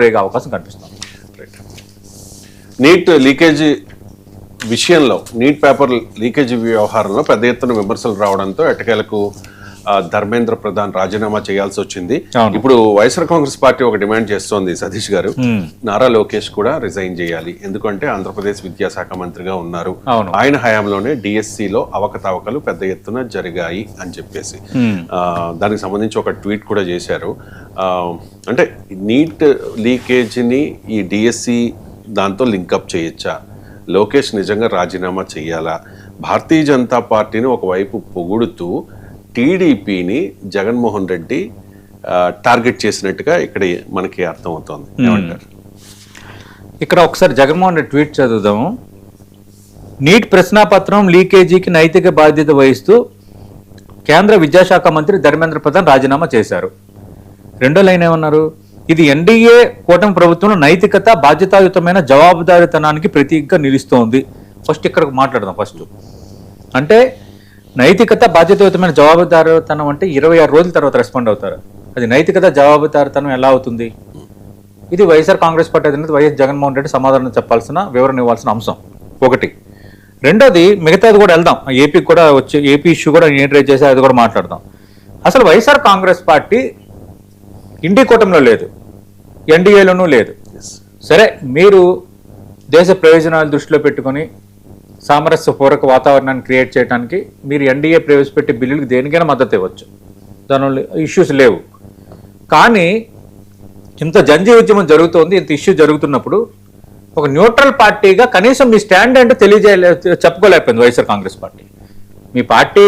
రేగే అవకాశం కనిపిస్తుంది. నీట్ లీకేజీ విషయంలో, నీట్ పేపర్ లీకేజీ వ్యవహారంలో పెద్ద ఎత్తున విమర్శలు రావడంతో ఎట్టకేలకు ధర్మేంద్ర ప్రధాన్ రాజీనామా చేయాల్సి వచ్చింది. ఇప్పుడు వైఎస్ఆర్ కాంగ్రెస్ పార్టీ ఒక డిమాండ్ చేస్తోంది సతీష్ గారు, నారా లోకేష్ కూడా రిజైన్ చేయాలి, ఎందుకంటే ఆంధ్రప్రదేశ్ విద్యాశాఖ మంత్రిగా ఉన్నారు, ఆయన హయాంలోనే డిఎస్సిలో అవకతవకలు పెద్ద ఎత్తున జరిగాయి అని చెప్పేసి దానికి సంబంధించి ఒక ట్వీట్ కూడా చేశారు. అంటే నీట్ లీకేజీని ఈ డిఎస్సి దాంతో లింకప్ చేయొచ్చా, లోకేష్ నిజంగా రాజీనామా చేయాలా, భారతీయ జనతా పార్టీని ఒకవైపు పొగుడుతూ టీడీపీని జగన్మోహన్ రెడ్డి టార్గెట్ చేసినట్టుగా ఇక్కడ మనకి అర్థమవుతోంది. ఏమంటారు? ఇక్కడ ఒకసారి జగన్మోహన్ రెడ్డి ట్వీట్ చదువుదాము. నీట్ ప్రశ్నాపత్రం లీకేజీకి నైతిక బాధ్యత వహిస్తూ కేంద్ర విద్యాశాఖ మంత్రి ధర్మేంద్ర ప్రధాన్ రాజీనామా చేశారు. రెండో లైన్ ఏమన్నారు? ఇది ఎన్డీఏ కూటమి ప్రభుత్వంలో నైతికత, బాధ్యతాయుతమైన జవాబుదారీతనానికి ప్రతీకగా నిలుస్తోంది. ఫస్ట్ ఇక్కడ మాట్లాడదాం. ఫస్ట్ అంటే నైతికత, బాధ్యతాయుతమైన జవాబుదారీతనం అంటే 26 రోజుల తర్వాత రెస్పాండ్ అవుతారు. అది నైతికత, జవాబుదారీతనం ఎలా అవుతుంది? ఇది వైఎస్ఆర్ కాంగ్రెస్ పార్టీ అధినేత వైఎస్ జగన్మోహన్ రెడ్డి సమాధానం చెప్పాల్సిన, వివరణ ఇవ్వాల్సిన అంశం ఒకటి. రెండోది, మిగతాది కూడా వెళ్దాం, ఏపీకి కూడా వచ్చి ఏపీ ఇష్యూ కూడా నేను రేజ్ చేసి అది కూడా మాట్లాడదాం. అసలు వైఎస్ఆర్ కాంగ్రెస్ పార్టీ ఇండి కూటమిలో లేదు, ఎన్డీఏలోనూ లేదు. సరే, మీరు దేశ ప్రయోజనాలు దృష్టిలో పెట్టుకొని సామరస్యపూర్వక వాతావరణాన్ని క్రియేట్ చేయడానికి మీరు ఎన్డీఏ ప్రవేశపెట్టే బిల్లులకు దేనికైనా మద్దతు ఇవ్వచ్చు, దానివల్ల ఇష్యూస్ లేవు. కానీ ఇంత జంజీ ఉద్యమం జరుగుతోంది, ఇంత ఇష్యూ జరుగుతున్నప్పుడు ఒక న్యూట్రల్ పార్టీగా కనీసం మీ స్టాండ్ అంటే చెప్పుకోలేకపోయింది వైఎస్ఆర్ కాంగ్రెస్ పార్టీ. మీ పార్టీ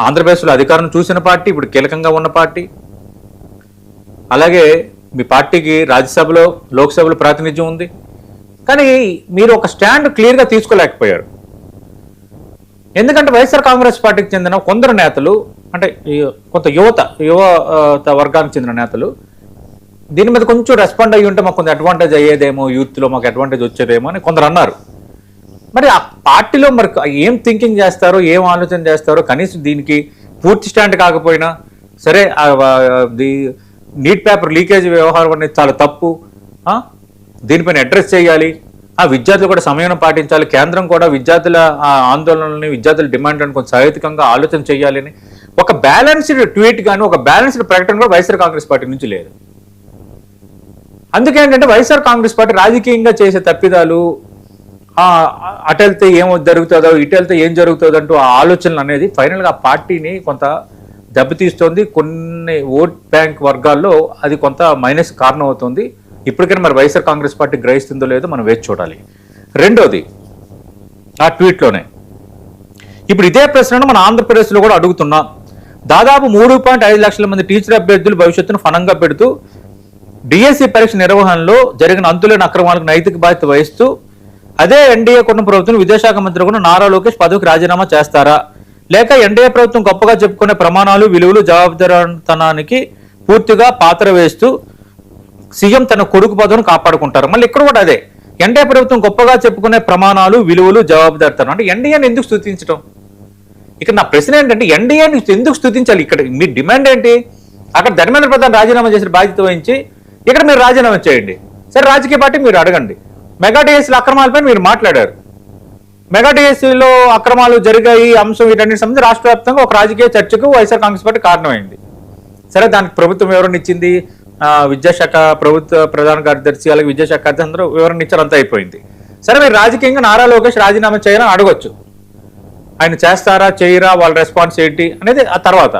ఆంధ్రప్రదేశ్లో అధికారం చూసిన పార్టీ, ఇప్పుడు కీలకంగా ఉన్న పార్టీ, అలాగే మీ పార్టీకి రాజ్యసభలో, లోక్సభలో ప్రాతినిధ్యం ఉంది. కానీ మీరు ఒక స్టాండ్ క్లియర్గా తీసుకోలేకపోయారు. ఎందుకంటే వైఎస్ఆర్ కాంగ్రెస్ పార్టీకి చెందిన కొందరు నేతలు, అంటే కొంత యువ వర్గానికి చెందిన నేతలు దీని మీద కొంచెం రెస్పాండ్ అయ్యి ఉంటే మాకు కొంత అడ్వాంటేజ్ అయ్యేదేమో, యూత్లో మాకు అడ్వాంటేజ్ వచ్చేదేమో అని కొందరు అన్నారు. మరి ఆ పార్టీలో మరి ఏం థింకింగ్ చేస్తారో, ఏం ఆలోచన చేస్తారో, కనీసం దీనికి పూర్తి స్టాండ్ కాకపోయినా సరే, నీట్ పేపర్ లీకేజ్ వ్యవహారం అనేది చాలా తప్పు, దీనిపైన అడ్రస్ చేయాలి, ఆ విద్యార్థులు కూడా సమయం పాటించాలి, కేంద్రం కూడా విద్యార్థుల ఆందోళనని, విద్యార్థుల డిమాండ్లను కొంచెం సహేతుకంగా ఆలోచన చేయాలని ఒక బ్యాలెన్స్డ్ ట్వీట్ కానీ, ఒక బ్యాలెన్స్డ్ ప్రకటన కూడా వైఎస్ఆర్ కాంగ్రెస్ పార్టీ నుంచి లేదు. అందుకేంటంటే వైఎస్ఆర్ కాంగ్రెస్ పార్టీ రాజకీయంగా చేసే తప్పిదాలు, అటు వెళ్తే ఏం జరుగుతుందో, ఇటు వెళ్తే ఏం జరుగుతుందో అంటూ ఆ ఆలోచనలు అనేది ఫైనల్గా ఆ పార్టీని కొంత దెబ్బతీస్తుంది. కొన్ని ఓట్ బ్యాంక్ వర్గాల్లో అది కొంత మైనస్ కారణం అవుతుంది. ఇప్పటికైనా మరి వైఎస్ఆర్ కాంగ్రెస్ పార్టీ గ్రహిస్తుందో లేదో మనం వేచి చూడాలి. రెండోది, ఆ ట్వీట్లోనే ఇప్పుడు ఇదే ప్రశ్నను మన ఆంధ్రప్రదేశ్లో కూడా అడుగుతున్నాం. దాదాపు 3.5 లక్షల మంది టీచర్ అభ్యర్థులు భవిష్యత్తును ఫనంగా పెడుతూ డిఎస్సి పరీక్ష నిర్వహణలో జరిగిన అంతులేని అక్రమాలకు నైతిక బాధ్యత వహిస్తూ అదే ఎన్డీఏ కూటమి ప్రభుత్వం విద్యాశాఖ మంత్రి కూడా నారా లోకేష్ పదవికి రాజీనామా చేస్తారా, లేక ఎన్డీఏ ప్రభుత్వం గొప్పగా చెప్పుకునే ప్రమాణాలు, విలువలు, జవాబుదారీతనానికి పూర్తిగా పాత్ర వేస్తూ సీఎం తన కొడుకు పదవిని కాపాడుకుంటారు? మళ్ళీ ఇక్కడ కూడా అదే, ఎన్డీఏ ప్రభుత్వం గొప్పగా చెప్పుకునే ప్రమాణాలు, విలువలు, జవాబుదారీతనం అంటే ఎన్డీఏని ఎందుకు స్తుతించడం? ఇక్కడ నా ప్రశ్న ఏంటంటే ఎన్డీఏని ఎందుకు స్తుతించాలి? ఇక్కడ మీ డిమాండ్ ఏంటి? అక్కడ ధర్మేంద్ర ప్రధాన్ రాజీనామా చేసిన బాధ్యత వహించి ఇక్కడ మీరు రాజీనామా చేయండి. సరే, రాజకీయ పార్టీ మీరు అడగండి. మెగా డిఎస్సీల అక్రమాలపై మీరు మాట్లాడారు, మెగా డిఎస్సీలో అక్రమాలు జరిగాయి అంశం, వీటన్నిటి సంబంధించి రాష్ట్ర వ్యాప్తంగా ఒక రాజకీయ చర్చకు వైఎస్ఆర్ కాంగ్రెస్ పార్టీ కారణమైంది. సరే, దానికి ప్రభుత్వం వివరణ ఇచ్చింది, విద్యాశాఖ ప్రభుత్వ ప్రధాన కార్యదర్శి అలాగే విద్యాశాఖ కార్యదర్శి అందరూ వివరణ ఇచ్చారు, అంతా అయిపోయింది. సరే, మీరు రాజకీయంగా నారా లోకేష్ రాజీనామా చేయాలని అడగొచ్చు, ఆయన చేస్తారా చేయరా, వాళ్ళ రెస్పాన్స్ ఏంటి అనేది ఆ తర్వాత.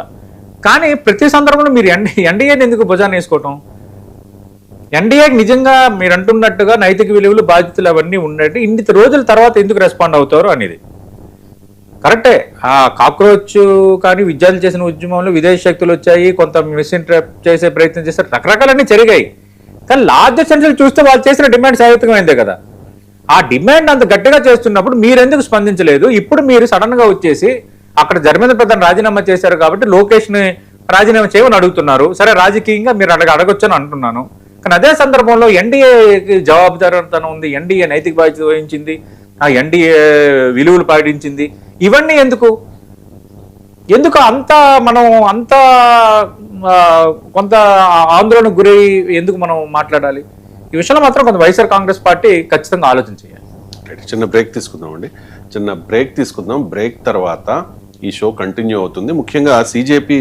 కానీ ప్రతి సందర్భంలో మీరు ఎన్డీఏని ఎందుకు భుజాన్ని వేసుకోవటం? ఎన్డీఏకి నిజంగా మీరు అంటున్నట్టుగా నైతిక విలువలు, బాధ్యతలు అవన్నీ ఉన్నట్టు ఇన్ని రోజుల తర్వాత ఎందుకు రెస్పాండ్ అవుతారు అనేది కరెక్టే. ఆ కాక్రోచ్ కానీ విద్యార్థులు చేసిన ఉద్యమంలో విదేశీ శక్తులు వచ్చాయి, కొంత మిస్ఇంటర్ప్ట్ చేసే ప్రయత్నం చేస్తారు, రకరకాలన్నీ జరిగాయి. కానీ లార్జర్ సెన్స్లో చూస్తే వాళ్ళు చేసిన డిమాండ్ సహేతుకమైందే కదా. ఆ డిమాండ్ అంత గట్టిగా చేస్తున్నప్పుడు మీరెందుకు స్పందించలేదు? ఇప్పుడు మీరు సడన్ గా వచ్చేసి అక్కడ ధర్మేంద్ర ప్రధాన్ రాజీనామా చేశారు కాబట్టి లోకేష్ ని రాజీనామా చేయమని అడుగుతున్నారు. సరే, రాజకీయంగా మీరు అడగొచ్చు అని అంటున్నాను. కానీ అదే సందర్భంలో ఎన్డీఏకి జవాబుదారీతనం ఉంది, ఎన్డీఏ నైతిక బాధ్యత వహించింది, ఆ ఎన్డీఏ విలువలు పాటించింది, ఇవన్నీ ఎందుకు అంత మనం అంత కొంత ఆందోళనకు గురై ఎందుకు మనం మాట్లాడాలి? ఈ విషయంలో మాత్రం కొంత వైఎస్ఆర్ కాంగ్రెస్ పార్టీ ఖచ్చితంగా ఆలోచన చేయాలి. చిన్న బ్రేక్ తీసుకుందామండి. చిన్న బ్రేక్ తీసుకుందాం. బ్రేక్ తర్వాత ఈ షో కంటిన్యూ అవుతుంది. ముఖ్యంగా సిజేపీ